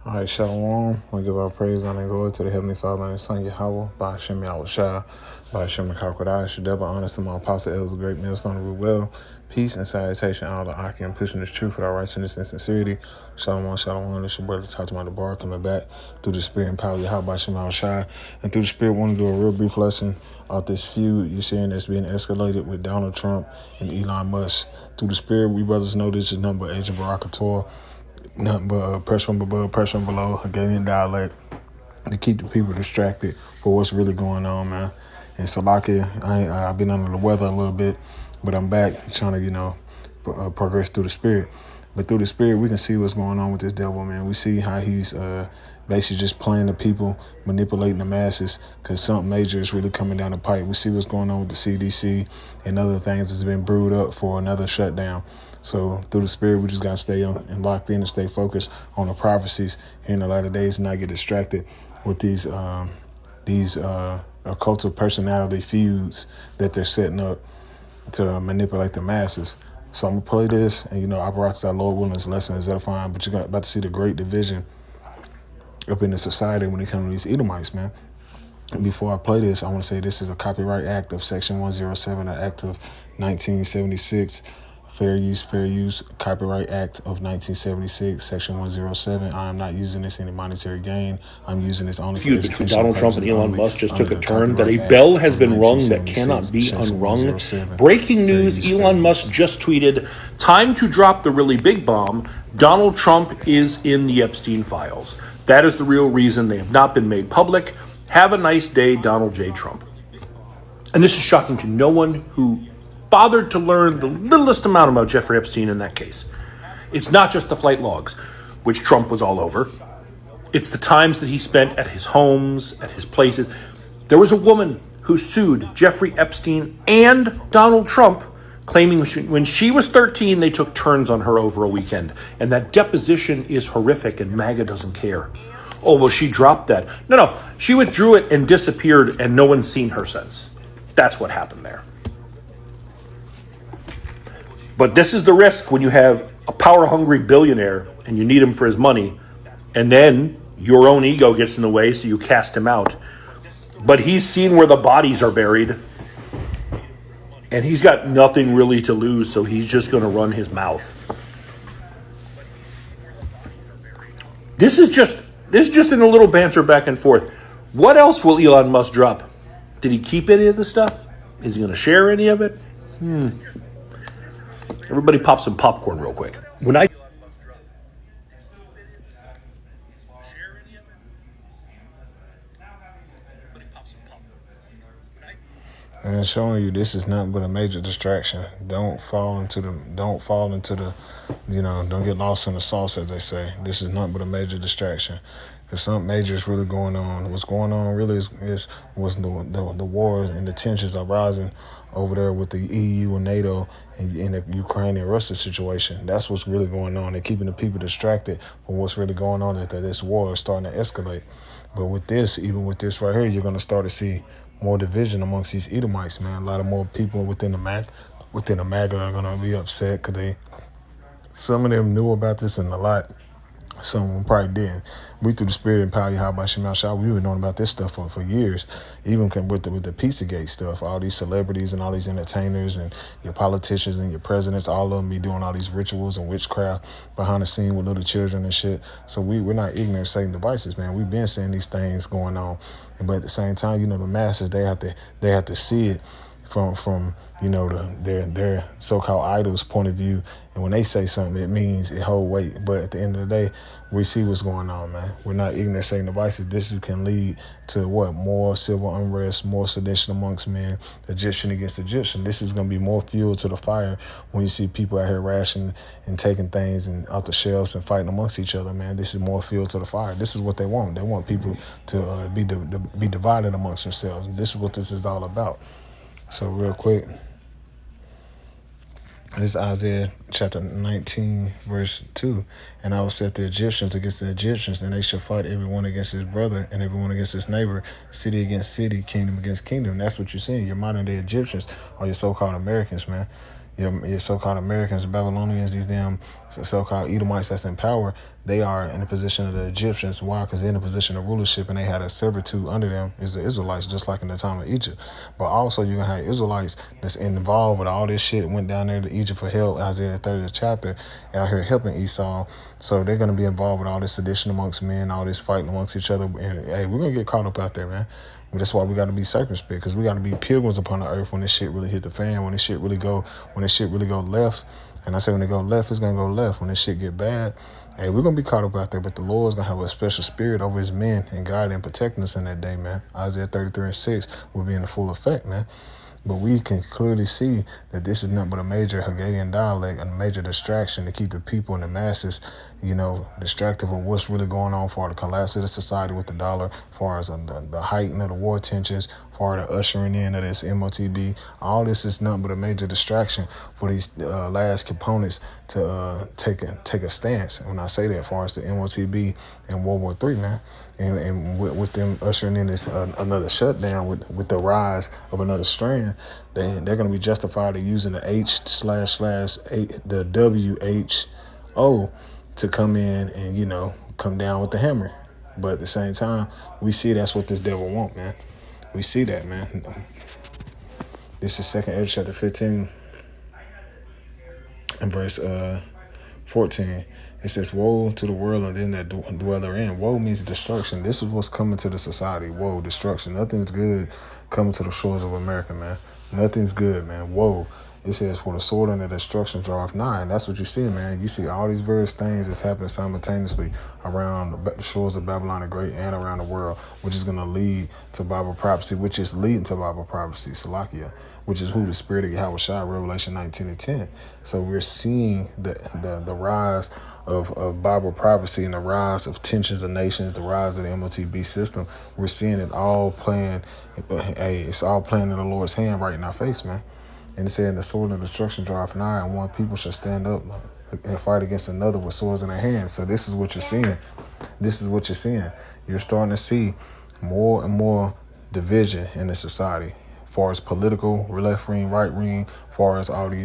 All right, Shalom. We give our praise, honor, and glory to the Heavenly Father and His Son, Yahweh, by Hashem Yahushua, by Hashem Kakodash, double honors to my apostle, elders, great men, son of Ruel. Peace and salutation, all the Aki, and pushing this truth with our righteousness and sincerity. Shalom, shalom. This your brother, talk to my bar, coming back through the spirit and power of Yahweh, by Hashem Yahushua. And through the spirit, want to do a real brief lesson of this feud you're seeing that's being escalated with Donald Trump and Elon Musk. Through the spirit, we brothers know this is nothing but Agent Barakator. Nothing but pressure from above, pressure from below, a Hungarian dialect to keep the people distracted for what's really going on, man. And so, I've been under the weather a little bit, but I'm back trying to, progress through the spirit. But through the spirit, we can see what's going on with this devil, man. We see how he's basically just playing the people, manipulating the masses, because something major is really coming down the pipe. We see what's going on with the CDC and other things that's been brewed up for another shutdown. So through the spirit, we just got to stay on and locked in and stay focused on the prophecies here in the latter days and not get distracted with these occultic personality feuds that they're setting up to manipulate the masses. So I'm going to play this, and, operates that Lord willing, this lesson is edifying, but you're about to see the great division up in the society when it comes to these Edomites, man. And before I play this, I want to say this is a copyright act of Section 107, an act of 1976. Fair Use, Copyright Act of 1976, Section 107. I am not using this in any monetary gain. I'm using this only for feud between Donald Trump and Elon Musk just took a turn that a bell has been rung that cannot be unrung. Breaking news, Elon Musk just tweeted, "Time to drop the really big bomb. Donald Trump is in the Epstein files. That is the real reason they have not been made public. Have a nice day, Donald J. Trump." And this is shocking to no one who bothered to learn the littlest amount about Jeffrey Epstein in that case. It's not just the flight logs, which Trump was all over. It's the times that he spent at his homes, at his places. There was a woman who sued Jeffrey Epstein and Donald Trump, claiming when she was 13, they took turns on her over a weekend. And that deposition is horrific, and MAGA doesn't care. Oh, well, she dropped that. No, she withdrew it and disappeared, and no one's seen her since. That's what happened there. But this is the risk when you have a power-hungry billionaire and you need him for his money, and then your own ego gets in the way, so you cast him out. But he's seen where the bodies are buried, and he's got nothing really to lose, so he's just going to run his mouth. This is just in a little banter back and forth. What else will Elon Musk drop? Did he keep any of the stuff? Is he going to share any of it? Everybody pop some popcorn real quick. And showing you this is nothing but a major distraction. Don't fall into the, don't get lost in the sauce, as they say. This is nothing but a major distraction. Because something major is really going on. What's going on really was the wars and the tensions are rising over there with the EU and NATO and in the Ukraine and Russia situation. That's what's really going on. They're keeping the people distracted from what's really going on, that this war is starting to escalate. But with this, even with this right here, you're going to start to see more division amongst these Edomites, man. A lot of more people within the MAGA are going to be upset because some of them knew about this and a lot. Some of them probably didn't. We, through the spirit and power of Yahweh Shema Shah, we were knowing about this stuff for years, even with the Pizzagate stuff. All these celebrities and all these entertainers and your politicians and your presidents, all of them be doing all these rituals and witchcraft behind the scene with little children and shit. So we're not ignorant of Satan devices, man. We've been seeing these things going on, but at the same time, the masses they have to see it from their so-called idols' point of view. And when they say something, it means it hold weight. But at the end of the day, we see what's going on, man. We're not ignorant of Satan devices. This can lead to more civil unrest, more sedition amongst men, Egyptian against Egyptian. This is going to be more fuel to the fire when you see people out here rationing and taking things and off the shelves and fighting amongst each other, man. This is more fuel to the fire. This is what they want. They want people to be divided amongst themselves. This is what this is all about. So real quick, this is Isaiah chapter 19, verse 2. "And I will set the Egyptians against the Egyptians, and they shall fight everyone against his brother and everyone against his neighbor, city against city, kingdom against kingdom." That's what you're seeing. Your modern day Egyptians are your so-called Americans, man. your so-called Americans, Babylonians, these damn so-called Edomites that's in power, they are in the position of the Egyptians. Why? Because they're in a position of rulership and they had a servitude under them is the Israelites, just like in the time of Egypt. But also you're going to have Israelites that's involved with all this shit, went down there to Egypt for help, Isaiah 30th chapter, out here helping Esau. So they're going to be involved with all this sedition amongst men, all this fighting amongst each other. And hey, we're going to get caught up out there, man. That's why we got to be circumspect, because we got to be pilgrims upon the earth when this shit really hit the fan, when this shit really go left. And I say when it go left, it's going to go left. When this shit get bad, hey, we're going to be caught up out there, but the Lord's going to have a special spirit over his men and guide and protecting us in that day, man. Isaiah 33:6 will be in the full effect, man. But we can clearly see that this is nothing but a major Haggadah dialect, a major distraction to keep the people and the masses, distracted of what's really going on for the collapse of the society with the dollar, as far as the heighten of the war tensions, as far as the ushering in of this MOTB. All this is nothing but a major distraction for these last components to take a stance. And when I say that, as far as the MOTB and World War III, man, and with them ushering in this another shutdown with the rise of another strand, they're going to be justified of using the the WHO to come in and come down with the hammer. But at the same time, we see that's what this devil want, man. We see that, man. This is 2nd Ezra chapter 15 and verse 14. It says, woe to the world and them that dwell therein. Woe means destruction. This is what's coming to the society. Woe, destruction. Nothing's good coming to the shores of America, man. Nothing's good, man. Woe. It says, for the sword and the destruction draweth nigh. And that's what you see, man. You see all these various things that's happening simultaneously around the shores of Babylon the Great and around the world, which is going to lead to Bible prophecy, which is leading to Bible prophecy, Salakia, which is who the Spirit of Yahweh Shai, Revelation 19:10. So we're seeing the rise of Bible prophecy and the rise of tensions of nations, the rise of the MOTB system. We're seeing it all playing. Hey, it's all playing in the Lord's hand right in our face, man. And it said, the sword of destruction draweth nigh, and one people shall stand up and fight against another with swords in their hands. So this is what you're seeing. This is what you're seeing. You're starting to see more and more division in the society, as far as political, left wing, right wing, as far as all these